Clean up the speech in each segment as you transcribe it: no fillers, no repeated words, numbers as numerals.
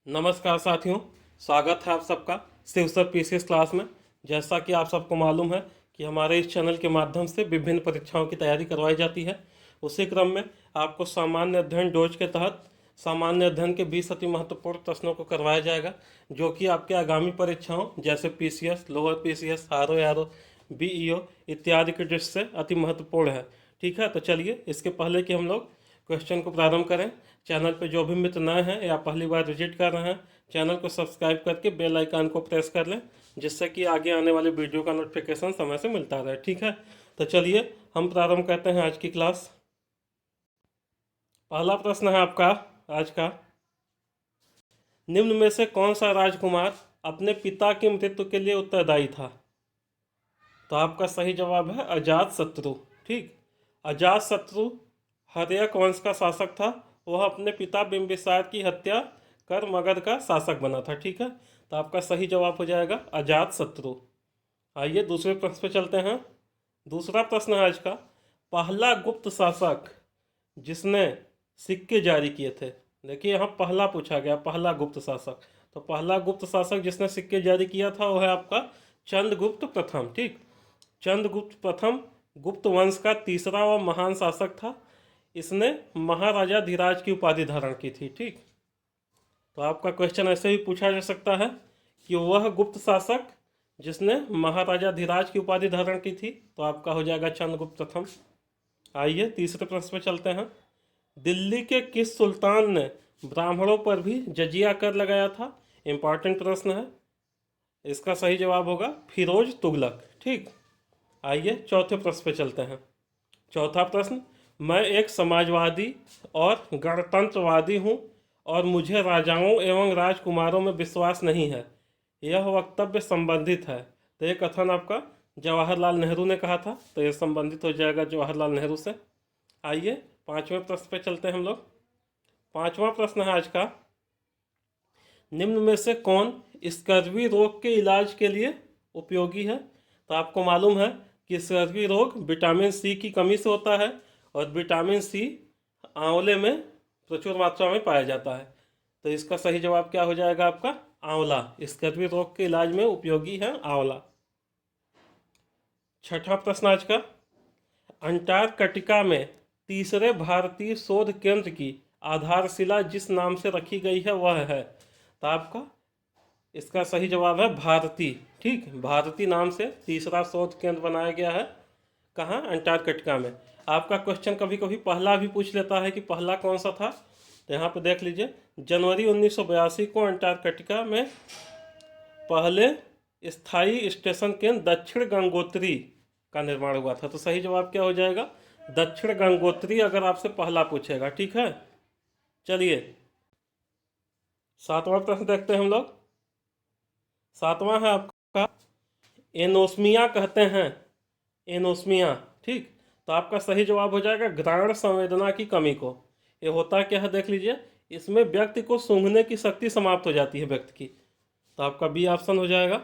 नमस्कार साथियों, स्वागत है आप सबका शिव सर पीसीएस क्लास में। जैसा कि आप सबको मालूम है कि हमारे इस चैनल के माध्यम से विभिन्न परीक्षाओं की तैयारी करवाई जाती है। उसी क्रम में आपको सामान्य अध्ययन डोज के तहत सामान्य अध्ययन के 20 अति महत्वपूर्ण प्रश्नों को करवाया जाएगा, जो कि आपके आगामी परीक्षाओं जैसे PCS, lower PCS, RO BEO इत्यादि की दृष्टि से अति महत्वपूर्ण है। ठीक है, तो चलिए इसके पहले कि हम लोग क्वेश्चन को प्रारंभ करें, चैनल पर जो भी मित्र नए हैं या पहली बार विजिट कर रहे हैं, चैनल को सब्सक्राइब करके बेल आइकन को प्रेस कर लें, जिससे कि आगे आने वाले वीडियो का नोटिफिकेशन समय से मिलता रहे। ठीक है, तो चलिए हम प्रारंभ करते हैं आज की क्लास। पहला प्रश्न है आपका आज का, निम्न में से कौन सा राजकुमार अपने पिता की मृत्यु के लिए उत्तरदायी था? तो आपका सही जवाब है अजातशत्रु। ठीक, अजातशत्रु हर्यक वंश का शासक था। वह अपने पिता बिंबिसार की हत्या कर मगध का शासक बना था। ठीक है, तो आपका सही जवाब हो जाएगा अजातशत्रु। आइए दूसरे प्रश्न पे चलते हैं। दूसरा प्रश्न है आज का, पहला गुप्त शासक जिसने सिक्के जारी किए थे। देखिए यहाँ पहला पूछा गया, पहला गुप्त शासक। तो पहला गुप्त शासक जिसने सिक्के जारी किया था वह है आपका चंद्रगुप्त प्रथम। ठीक, चंद्रगुप्त प्रथम गुप्त वंश का तीसरा व महान शासक था। इसने महाराजा धीराज की उपाधि धारण की थी। ठीक, तो आपका क्वेश्चन ऐसे भी पूछा जा सकता है कि वह गुप्त शासक जिसने महाराजा धीराज की उपाधि धारण की थी, तो आपका हो जाएगा चंद्रगुप्त प्रथम। आइए तीसरे प्रश्न पे चलते हैं। दिल्ली के किस सुल्तान ने ब्राह्मणों पर भी जजिया कर लगाया था? इंपॉर्टेंट प्रश्न है। इसका सही जवाब होगा फिरोज तुगलक। ठीक, आइए चौथे प्रश्न पे चलते हैं। चौथा प्रश्न, मैं एक समाजवादी और गणतंत्रवादी हूँ और मुझे राजाओं एवं राजकुमारों में विश्वास नहीं है, यह वक्तव्य संबंधित है। तो ये कथन आपका जवाहरलाल नेहरू ने कहा था, तो ये संबंधित हो जाएगा जवाहरलाल नेहरू से। आइए पांचवें प्रश्न पे चलते हैं हम लोग। पांचवा प्रश्न है आज का, निम्न में से कौन स्कर्वी रोग के इलाज के लिए उपयोगी है? तो आपको मालूम है कि स्कर्वी रोग विटामिन सी की कमी से होता है और विटामिन सी आंवले में प्रचुर मात्रा में पाया जाता है। तो इसका सही जवाब क्या हो जाएगा आपका आंवला। स्कर्वी रोग के इलाज में उपयोगी है आंवला। छठा प्रश्न आज का, अंटार्कटिका में तीसरे भारतीय शोध केंद्र की आधारशिला जिस नाम से रखी गई है वह है? तो आपका इसका सही जवाब है भारती। ठीक, भारती नाम से तीसरा शोध केंद्र बनाया गया है। कहाँ? अंटार्कटिका में। आपका क्वेश्चन कभी कभी पहला भी पूछ लेता है कि पहला कौन सा था, तो यहाँ पे देख लीजिए, जनवरी 1982 को अंटार्कटिका में पहले स्थायी स्टेशन केंद्र दक्षिण गंगोत्री का निर्माण हुआ था। तो सही जवाब क्या हो जाएगा? दक्षिण गंगोत्री, अगर आपसे पहला पूछेगा। ठीक है, चलिए सातवां प्रश्न देखते हैं हम लोग। सातवां है आपका, एनोस्मिया कहते हैं, एनोस्मिया। ठीक, तो आपका सही जवाब हो जाएगा घ्राण संवेदना की कमी को। ये होता क्या है देख लीजिए, इसमें व्यक्ति को सूंघने की शक्ति समाप्त हो जाती है व्यक्ति की। तो आपका बी ऑप्शन हो जाएगा।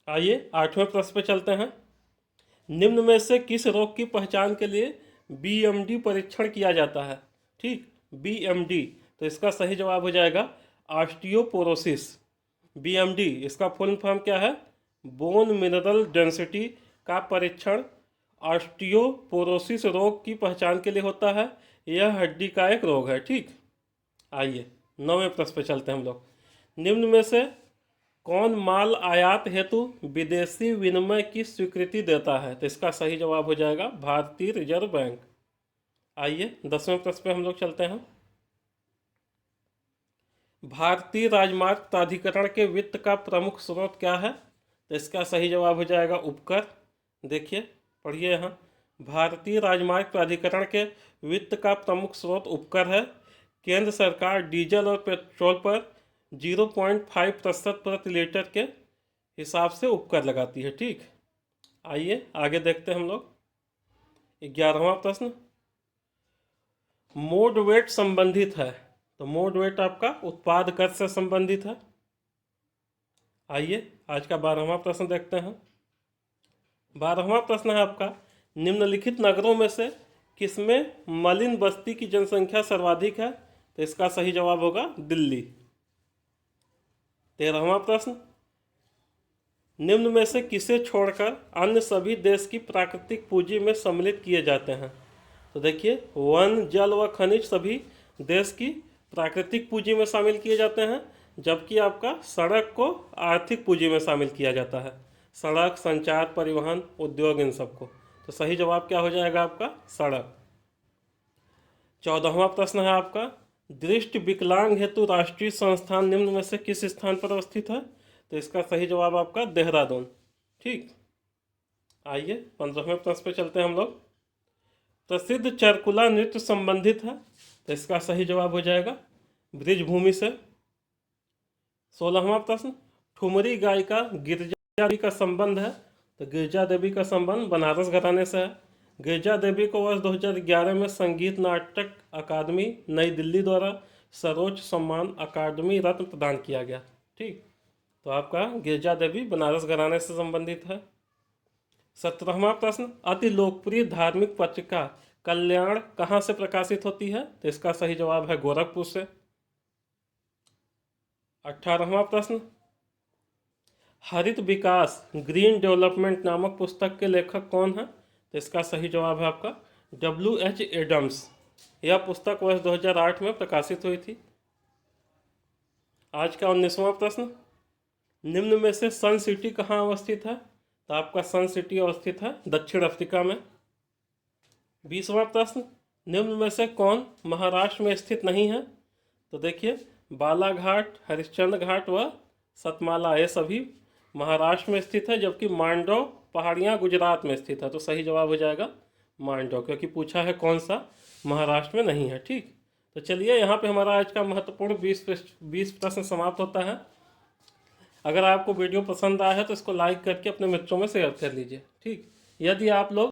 आइए आठवें प्रश्न पे चलते हैं। निम्न में से किस रोग की पहचान के लिए बीएमडी परीक्षण किया जाता है? ठीक, बीएमडी, तो इसका सही जवाब हो जाएगा ऑस्टियोपोरोसिस। बीएमडी इसका फुल फॉर्म क्या है? बोन मिनरल डेंसिटी का परीक्षण ऑस्टियोपोरोसिस रोग की पहचान के लिए होता है। यह हड्डी का एक रोग है। ठीक, आइए नौवें प्रश्न पे चलते हैं हम लोग। निम्न में से कौन माल आयात हेतु विदेशी विनिमय की स्वीकृति देता है? तो इसका सही जवाब हो जाएगा भारतीय रिजर्व बैंक। आइए 10वें प्रश्न पे हम लोग चलते हैं। भारतीय राजमार्ग प्राधिकरण के वित्त का प्रमुख स्रोत क्या है? तो इसका सही जवाब हो जाएगा उपकर। देखिए पढ़िए यहाँ, भारतीय राजमार्ग प्राधिकरण के वित्त का प्रमुख स्रोत उपकर है। केंद्र सरकार डीजल और पेट्रोल पर 0.5% प्रति लीटर के हिसाब से उपकर लगाती है। ठीक, आइए आगे देखते हैं हम लोग। 11वां प्रश्न, मोड वेट संबंधित है। तो मोड वेट आपका उत्पाद कर से संबंधित है। आइए आज का 12वां प्रश्न देखते हैं। 12वां प्रश्न है आपका, निम्नलिखित नगरों में से किसमें मलिन बस्ती की जनसंख्या सर्वाधिक है? तो इसका सही जवाब होगा दिल्ली। 13वां प्रश्न, निम्न में से किसे छोड़कर अन्य सभी देश की प्राकृतिक पूंजी में सम्मिलित किए जाते हैं? तो देखिए, वन, जल व खनिज सभी देश की प्राकृतिक पूंजी में शामिल किए जाते हैं, जबकि आपका सड़क को आर्थिक पूंजी में शामिल किया जाता है। सड़क, संचार, परिवहन, उद्योग, इन सबको। तो सही जवाब क्या हो जाएगा आपका? सड़क। 14वां प्रश्न है आपका, दृष्टि विकलांग हेतु राष्ट्रीय संस्थान निम्न में से किस स्थान पर अवस्थित है? तो इसका सही जवाब आपका देहरादून। ठीक, आइए 15वें प्रश्न पे चलते हैं हम लोग। प्रसिद्ध चरकुला नृत्य संबंधित है, तो इसका सही जवाब हो जाएगा ब्रिजभूमि से। 16वां प्रश्न, ठुमरी गायिका गिरजा देवी का संबंध है, तो गिरजा देवी का संबंध बनारस घराने से है। गिरजा देवी को वर्ष 2011 में संगीत नाटक अकादमी नई दिल्ली द्वारा सर्वोच्च सम्मान अकादमी रत्न प्रदान किया गया। ठीक, तो आपका गिरजा देवी बनारस घराने से संबंधित है। 17वां प्रश्न, अति लोकप्रिय धार्मिक पत्रिका कल्याण कहाँ से प्रकाशित होती है? तो इसका सही जवाब है गोरखपुर से। 18वां प्रश्न, हरित विकास ग्रीन डेवलपमेंट नामक पुस्तक के लेखक कौन है? तो इसका सही जवाब है आपका W.H. एडम्स। यह पुस्तक वर्ष 2008 में प्रकाशित हुई थी। आज का 19वां प्रश्न, निम्न में से सन सिटी कहाँ अवस्थित है? तो आपका सन सिटी अवस्थित है दक्षिण अफ्रीका में। 20वां प्रश्न, निम्न में से कौन महाराष्ट्र में स्थित नहीं है? तो देखिए, बालाघाट, हरिश्चंद्र घाट व सतमाला ये सभी महाराष्ट्र में स्थित है, जबकि मांडव पहाड़ियाँ गुजरात में स्थित है। तो सही जवाब हो जाएगा मांडव, क्योंकि पूछा है कौन सा महाराष्ट्र में नहीं है। ठीक, तो चलिए यहाँ पे हमारा आज का महत्वपूर्ण 20 प्रश्न समाप्त होता है। अगर आपको वीडियो पसंद आया है तो इसको लाइक करके अपने मित्रों में शेयर कर लीजिए। ठीक, यदि आप लोग